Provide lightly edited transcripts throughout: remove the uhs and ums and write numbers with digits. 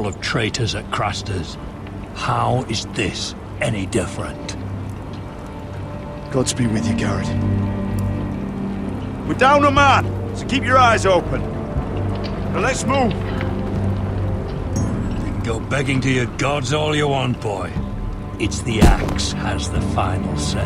of traitors at Craster's. How is this any different? Godspeed with you, Garrett. We're down a man, so keep your eyes open. Now let's move. You can go begging to your gods all you want, boy. It's the axe has the final say.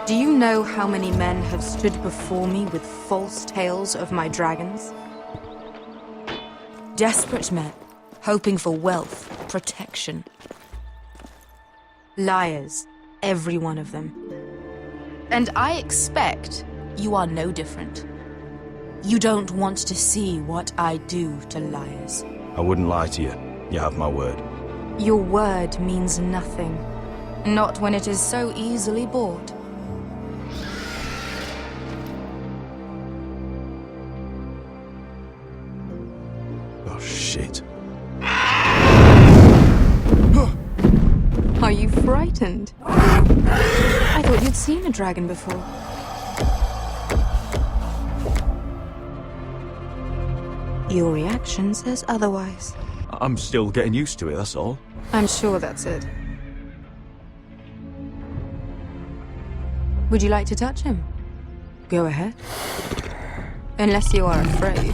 Do you know how many men have stood before me with false tales of my dragons? Desperate men, hoping for wealth, protection. Liars, every one of them. And I expect you are no different. You don't want to see what I do to liars. I wouldn't lie to you. You have my word. Your word means nothing. Not when it is so easily bought. Oh, shit. Are you frightened? I thought you'd seen a dragon before. Your reaction says otherwise. I'm still getting used to it, that's all. I'm sure that's it. Would you like to touch him? Go ahead. Unless you are afraid.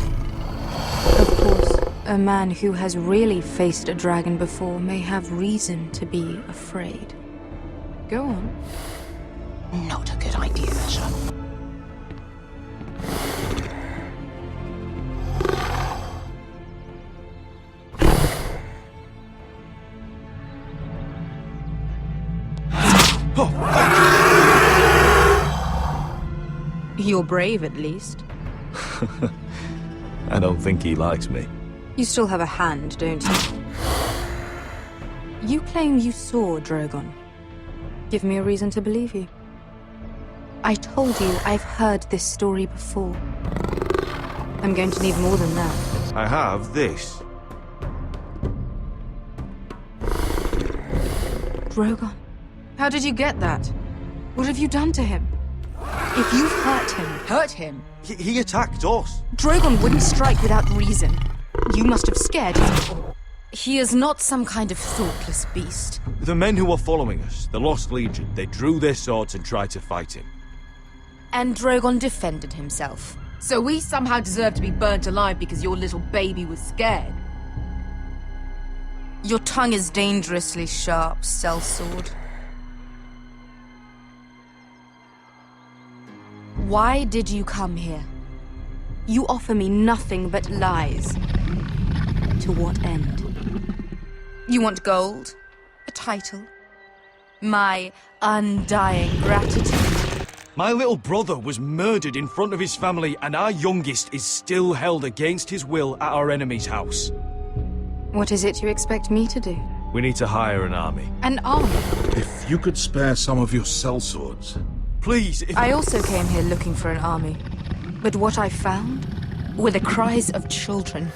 Of course, a man who has really faced a dragon before may have reason to be afraid. Go on. Not a good idea, sir. You're brave, at least. I don't think he likes me. You still have a hand, don't you? You claim you saw Drogon. Give me a reason to believe you. I told you I've heard this story before. I'm going to need more than that. I have this. Drogon? How did you get that? What have you done to him? If you've hurt him... Hurt him? He attacked us. Drogon wouldn't strike without reason. You must have scared him. He is not some kind of thoughtless beast. The men who were following us, the Lost Legion, they drew their swords and tried to fight him. And Drogon defended himself. So we somehow deserve to be burnt alive because your little baby was scared? Your tongue is dangerously sharp, sellsword. Why did you come here? You offer me nothing but lies. To what end? You want gold? A title? My undying gratitude? My little brother was murdered in front of his family, and our youngest is still held against his will at our enemy's house. What is it you expect me to do? We need to hire an army. An army? If you could spare some of your sellswords. Please, if... I also came here looking for an army. But what I found were the cries of children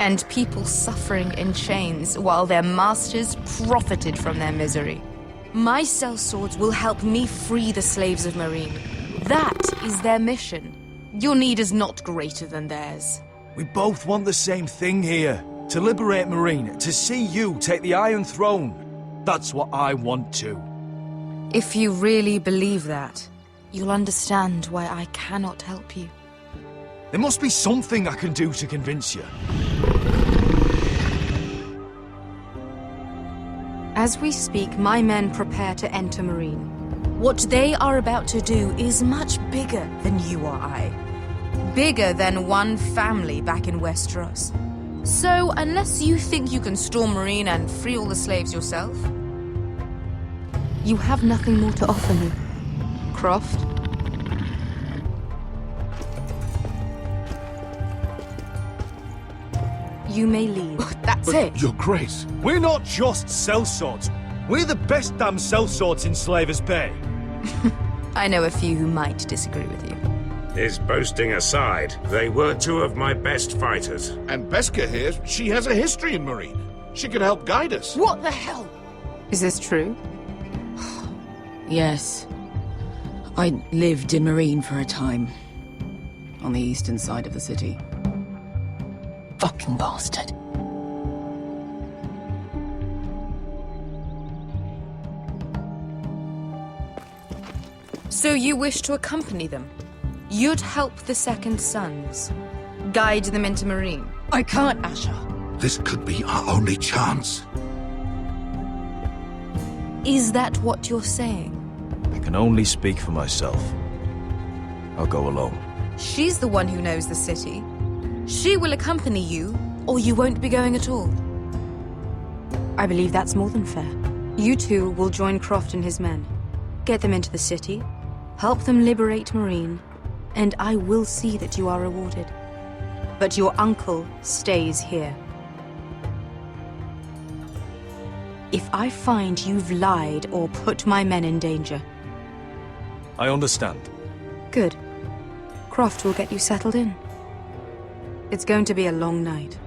and people suffering in chains while their masters profited from their misery. My sellswords will help me free the slaves of Marine. That is their mission. Your need is not greater than theirs. We both want the same thing here. To liberate Marine, to see you take the Iron Throne. That's what I want too. If you really believe that, you'll understand why I cannot help you. There must be something I can do to convince you. As we speak, my men prepare to enter Marine. What they are about to do is much bigger than you or I. Bigger than one family back in Westeros. So, unless you think you can storm Marine and free all the slaves yourself, you have nothing more to offer me, Croft. You may leave. That's it. Your Grace. We're not just sellswords. We're the best damn sellswords in Slavers Bay. I know a few who might disagree with you. His boasting aside, they were two of my best fighters. And Beska here, she has a history in Marine. She could help guide us. What the hell? Is this true? Yes. I lived in Marine for a time. On the eastern side of the city. Fucking bastard. So you wish to accompany them? You'd help the Second Sons? Guide them into Marine? I can't, Asher. This could be our only chance. Is that what you're saying? I can only speak for myself. I'll go alone. She's the one who knows the city. She will accompany you, or you won't be going at all. I believe that's more than fair. You two will join Croft and his men. Get them into the city, help them liberate Marine, and I will see that you are rewarded. But your uncle stays here. If I find you've lied or put my men in danger... I understand. Good. Croft will get you settled in. It's going to be a long night.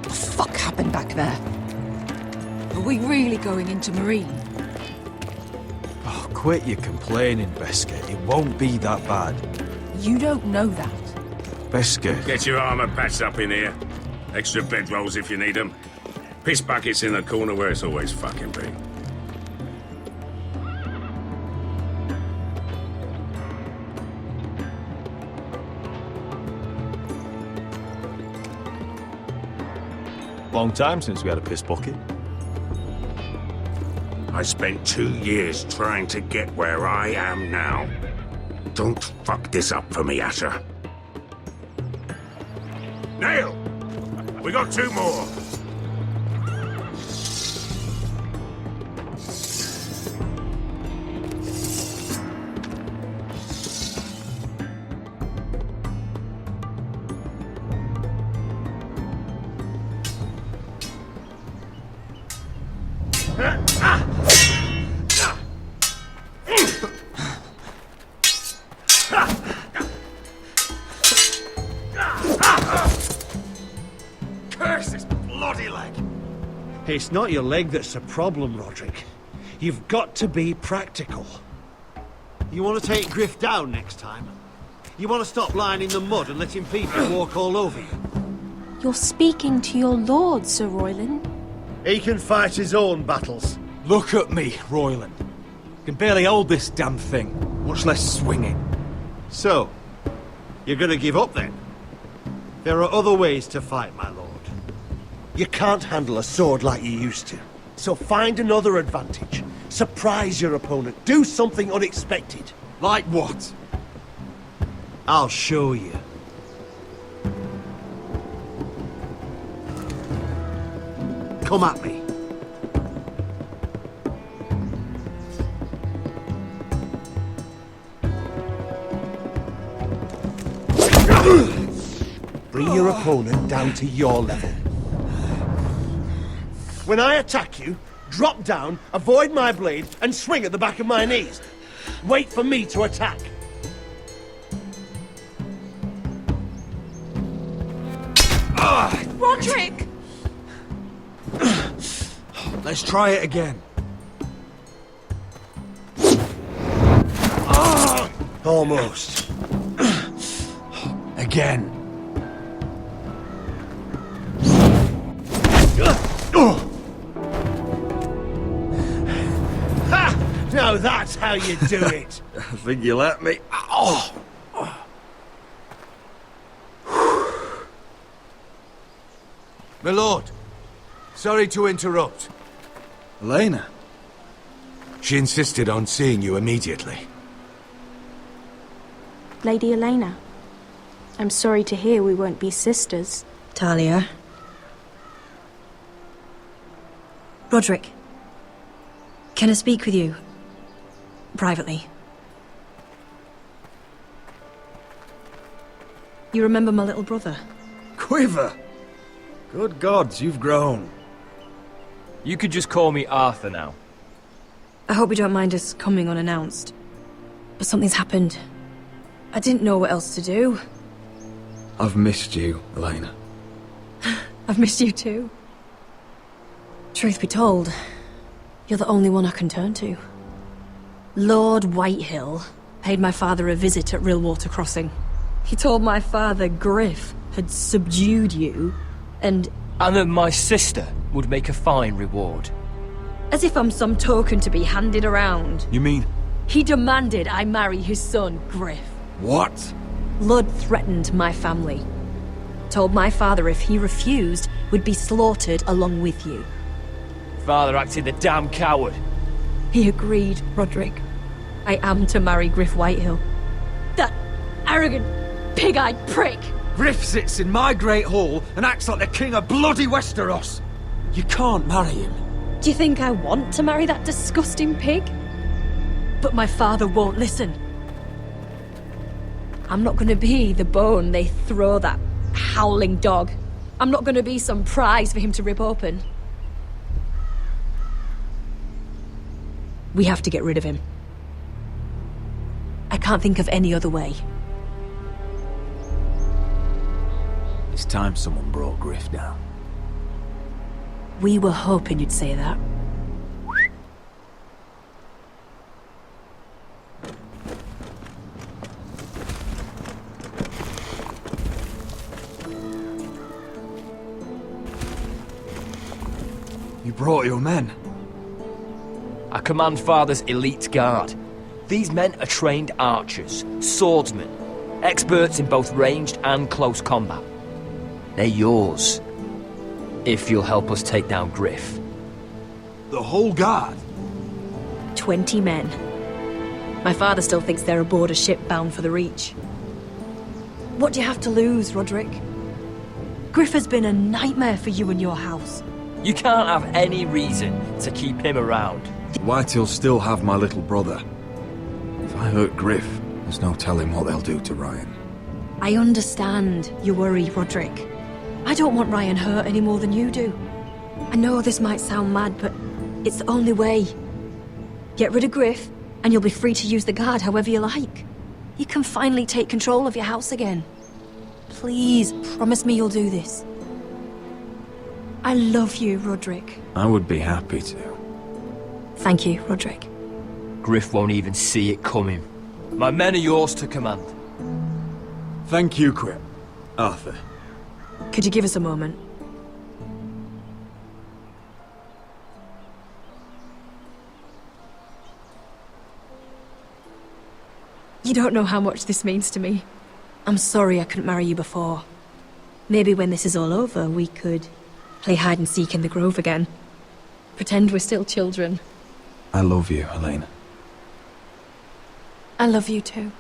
What the fuck happened back there? Are we really going into Marine? Oh, quit your complaining, Beska. It won't be that bad. You don't know that. Beska. Get your armor patched up in here. Extra bedrolls if you need them. Piss buckets in the corner where it's always fucking been. Long time since we had a piss bucket. I spent 2 years trying to get where I am now. Don't fuck this up for me, Asher. Nail! We got 2 more. Curse this bloody leg! It's not your leg that's a problem, Roderick. You've got to be practical. You want to take Griff down next time? You want to stop lying in the mud and letting people walk all over you? You're speaking to your lord, Sir Royland. He can fight his own battles. Look at me, Royland. Can barely hold this damn thing, much less swing it. So, you're going to give up then? There are other ways to fight, my lord. You can't handle a sword like you used to. So find another advantage. Surprise your opponent. Do something unexpected. Like what? I'll show you. come at me. Bring your opponent down to your level. When I attack you, drop down, avoid my blade, and swing at the back of my knees. Wait for me to attack. Roderick! Let's try it again. Almost. Again. Ha! Now that's how you do it. I think you let me. Oh! My lord, sorry to interrupt. Elena? She insisted on seeing you immediately. Lady Elena, I'm sorry to hear we won't be sisters. Talia. Roderick. Can I speak with you? Privately. You remember my little brother? Quiver! Good gods, you've grown. You could just call me Arthur now. I hope you don't mind us coming unannounced. But something's happened. I didn't know what else to do. I've missed you, Elena. I've missed you too. Truth be told, you're the only one I can turn to. Lord Whitehill paid my father a visit at Rillwater Crossing. He told my father Griff had subdued you, and that my sister would make a fine reward. as if I'm some token to be handed around. You mean... He demanded I marry his son, Griff. What? Lud threatened my family. Told my father if he refused, we'd be slaughtered along with you. Father acted the damn coward. He agreed, Roderick. I am to marry Griff Whitehill. That arrogant, pig-eyed prick! Griff sits in my great hall and acts like the king of bloody Westeros. You can't marry him. Do you think I want to marry that disgusting pig? But my father won't listen. I'm not gonna be the bone they throw that howling dog. I'm not gonna be some prize for him to rip open. We have to get rid of him. I can't think of any other way. It's time someone brought Griff down. We were hoping you'd say that. You brought your men. I command Father's elite guard. These men are trained archers, swordsmen, experts in both ranged and close combat. They're yours, if you'll help us take down Griff. The whole guard? 20 men. My father still thinks they're aboard a ship bound for the Reach. What do you have to lose, Roderick? Griff has been a nightmare for you and your house. You can't have any reason to keep him around. Whitehill'll still have my little brother. If I hurt Griff, there's no telling what they'll do to Ryan. I understand your worry, Roderick. I don't want Ryan hurt any more than you do. I know this might sound mad, but it's the only way. Get rid of Griff, and you'll be free to use the guard however you like. You can finally take control of your house again. Please, promise me you'll do this. I love you, Roderick. I would be happy to. Thank you, Roderick. Griff won't even see it coming. My men are yours to command. Thank you, Quip. Arthur. Could you give us a moment? You don't know how much this means to me. I'm sorry I couldn't marry you before. Maybe when this is all over, we could play hide and seek in the grove again. Pretend we're still children. I love you, Helena. I love you too.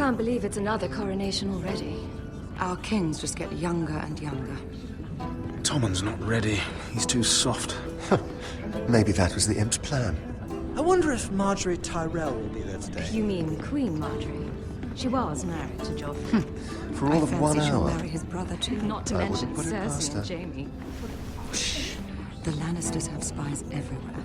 can't believe it's another coronation already. Our kings just get younger and younger. Tommen's not ready. He's too soft. Maybe that was the imp's plan. I wonder if Marjorie Tyrell will be there today. You mean Queen Marjorie? She was married to Joffrey. For all of 1 She'll hour. marry his brother too. Not to I mention wouldn't put it past Cersei her. and Jaime. The Lannisters have spies everywhere.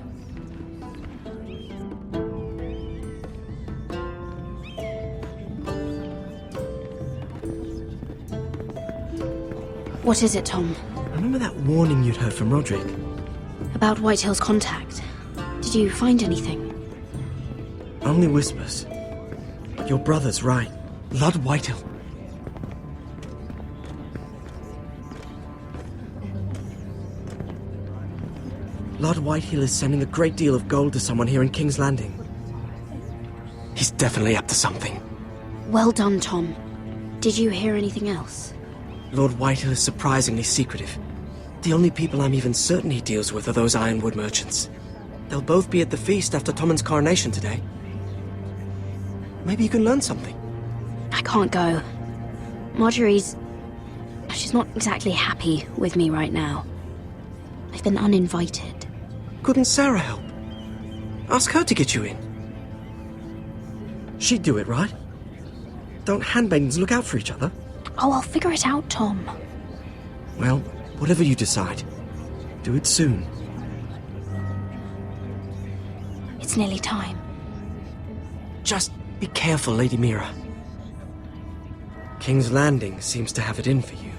What is it, Tom? Remember that warning you'd heard from Roderick? About Whitehill's contact. Did you find anything? Only whispers. But your brother's right. Lord Whitehill. Lord Whitehill is sending a great deal of gold to someone here in King's Landing. He's definitely up to something. Well done, Tom. Did you hear anything else? Lord Whitehill is surprisingly secretive. The only people I'm even certain he deals with are those ironwood merchants. They'll both be at the feast after Tommen's coronation today. Maybe you can learn something. I can't go. Marjorie's... she's not exactly happy with me right now. I've been uninvited. Couldn't Sarah help? Ask her to get you in. She'd do it, right? Don't handmaidens look out for each other? Oh, I'll figure it out, Tom. Well, whatever you decide, do it soon. It's nearly time. Just be careful, Lady Mira. King's Landing seems to have it in for you.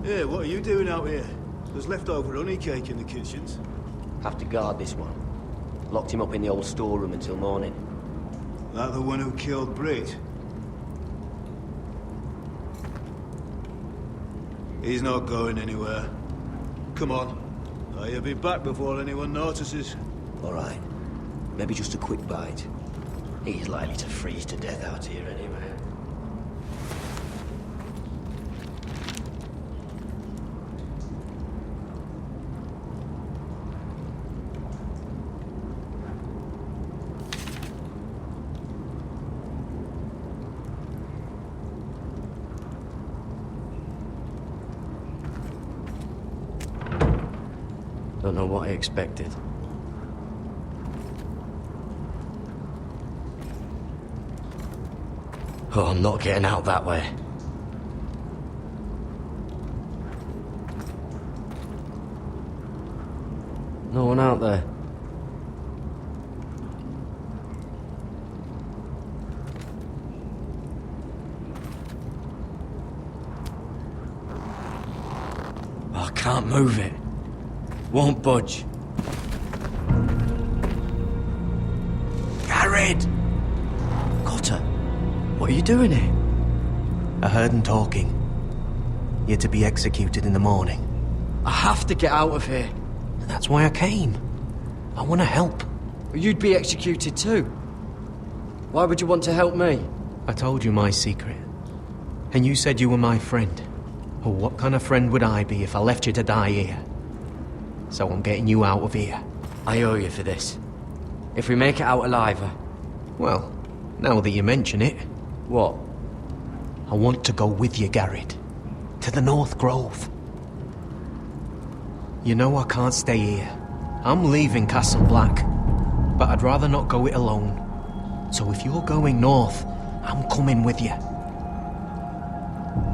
Hey, what are you doing out here? There's leftover honey cake in the kitchens. Have to guard this one. Locked him up in the old storeroom until morning. That the one who killed Brit? He's not going anywhere. Come on. I'll be back before anyone notices. All right. Maybe just a quick bite. He's likely to freeze to death out here anyway. Don't know what I expected. Oh, I'm not getting out that way. No one out there. I can't move it. Won't budge. Garrett! Cotter, what are you doing here? I heard him talking. You're to be executed in the morning. I have to get out of here. That's why I came. I want to help. You'd be executed too. Why would you want to help me? I told you my secret. And you said you were my friend. Well, what kind of friend would I be if I left you to die here? So I'm getting you out of here. I owe you for this. If we make it out alive... Well, now that you mention it... What? I want to go with you, Garrett. To the North Grove. You know I can't stay here. I'm leaving Castle Black. But I'd rather not go it alone. So if you're going north, I'm coming with you.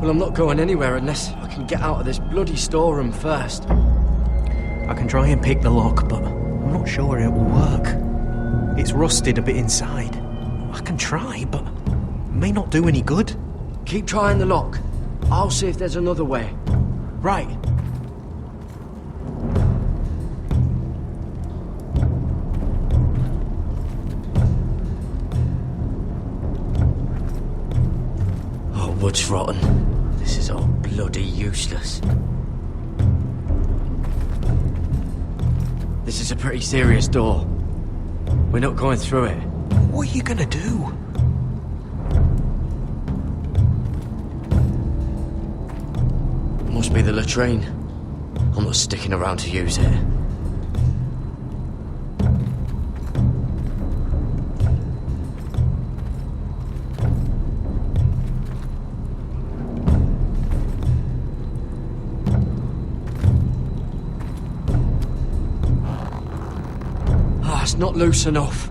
Well, I'm not going anywhere unless I can get out of this bloody storeroom first. I can try and pick the lock, but I'm not sure it will work. It's rusted a bit inside. I can try, but it may not do any good. Keep trying the lock. I'll see if there's another way. Right. Oh, wood's rotten. This is all bloody useless. This is a pretty serious door. We're not going through it. What are you gonna do? Must be the latrine. I'm not sticking around to use it. It's not loose enough.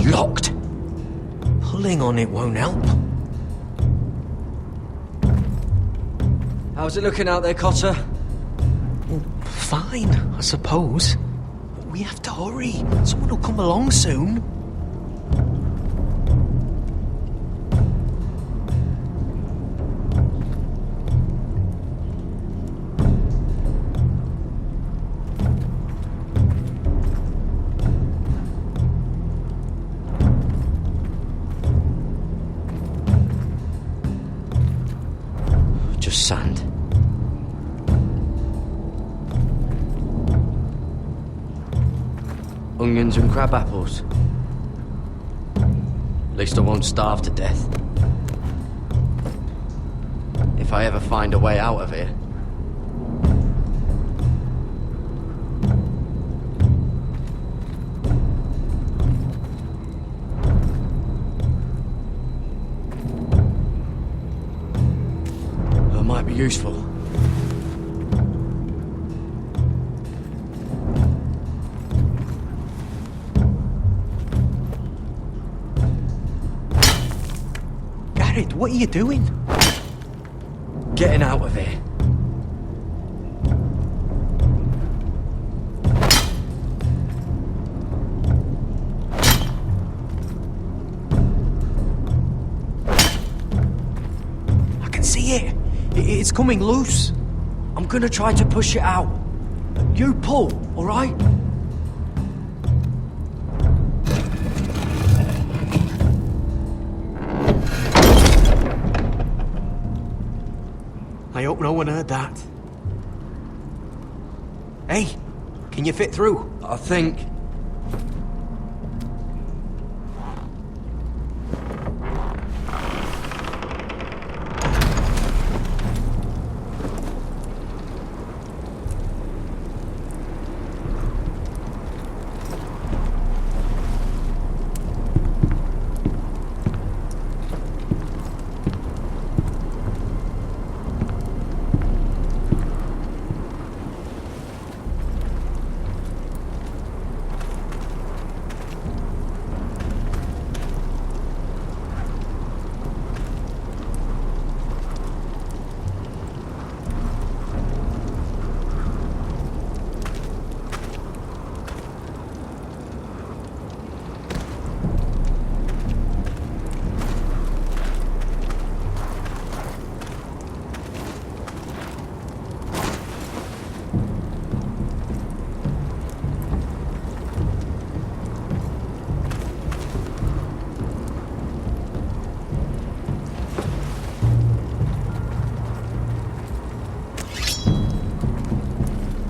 Locked. Pulling on it won't help. How's it looking out there, Cotter? Fine, I suppose. But we have to hurry. Someone will come along soon. Sand. Onions and crab apples. At least I won't starve to death. If I ever find a way out of here. Might be useful. Garrett, what are you doing? Getting out of here. I can see it. It's coming loose. I'm gonna try to push it out. You pull, all right? I hope no one heard that. Hey, can you fit through? I think.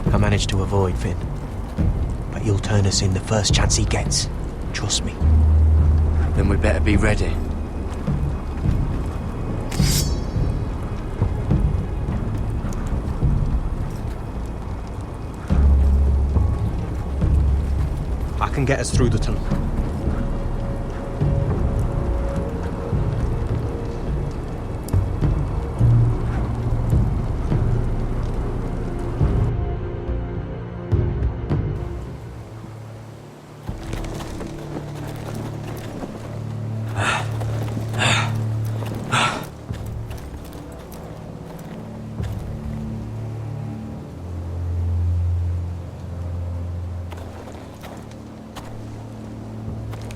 I managed to avoid Finn. But he'll turn us in the first chance he gets. Trust me. Then we better be ready. I can get us through the tunnel.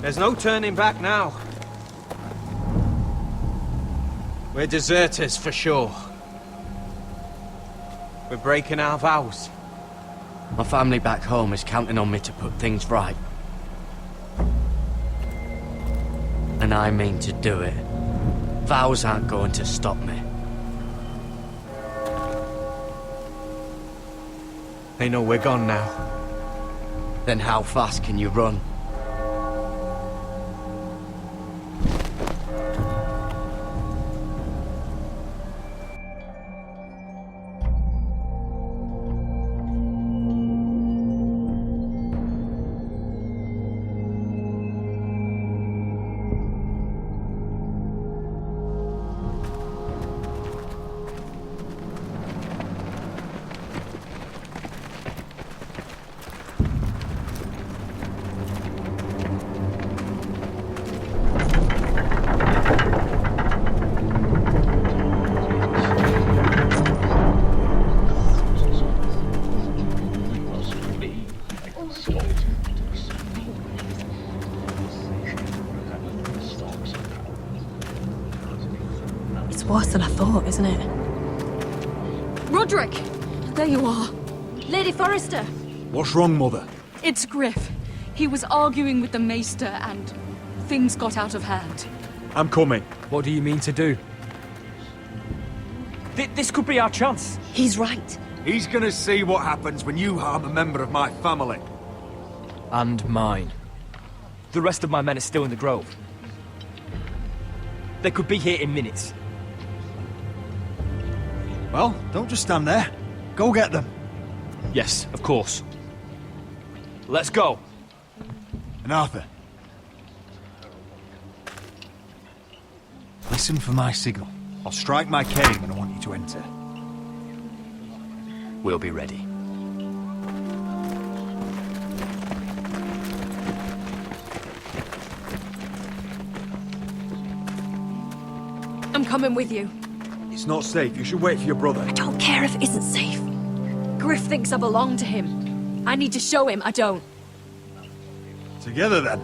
There's no turning back now. We're deserters for sure. We're breaking our vows. My family back home is counting on me to put things right. And I mean to do it. Vows aren't going to stop me. They know we're gone now. Then how fast can you run? It's worse than I thought, isn't it? Roderick! There you are. Lady Forrester! What's wrong, Mother? It's Griff. He was arguing with the Maester and things got out of hand. I'm coming. What do you mean to do? This could be our chance. He's right. He's gonna see what happens when you harm a member of my family. And mine. The rest of my men are still in the grove. They could be here in minutes. Well, don't just stand there. Go get them. Yes, of course. Let's go. And Arthur. Listen for my signal. I'll strike my cane when I want you to enter. We'll be ready. I'm coming with you. It's not safe. You should wait for your brother. I don't care if it isn't safe. Griff thinks I belong to him. I need to show him I don't. Together, then.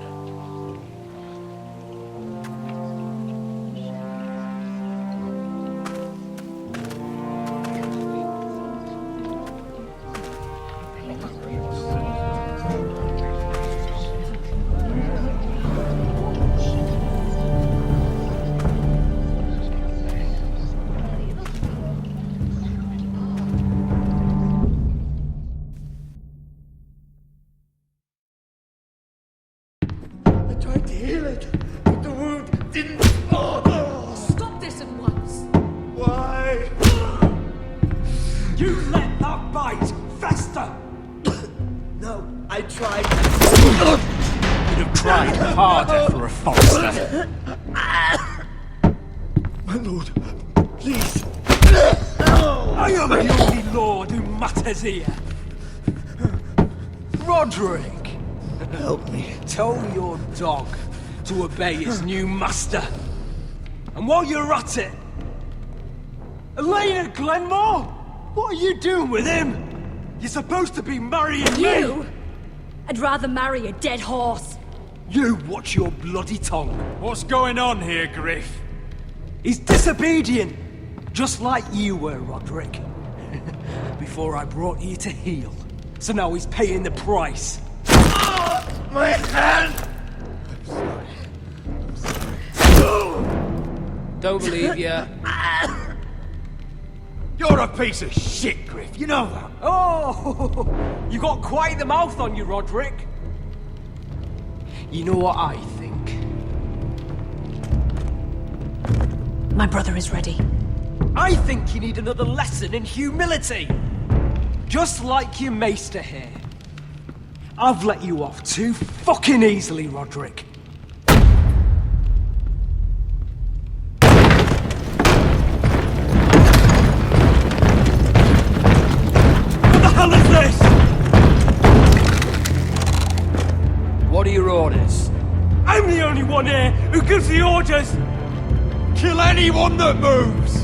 Stop this at once. Why? You let that bite fester! No, I tried. You'd have tried harder for a Forrester. My lord, please. I am the only lord who matters here. Roderick! Help me. Tell your dog to obey his new master. And while you're at it, Elena Glenmore, what are you doing with him? You're supposed to be marrying You? me. I'd rather marry a dead horse. You watch your bloody tongue. What's going on here, Griff? He's disobedient, just like you were, Roderick. Before I brought you to heel. So now he's paying the price. My hand! Don't believe ya. You're a piece of shit, Griff. You know that. Oh, you got quite the mouth on you, Roderick. You know what I think? My brother is ready. I think you need another lesson in humility. Just like your maester here. I've let you off too fucking easily, Roderick. What the hell is this? What are your orders? I'm the only one here who gives the orders. Kill anyone that moves!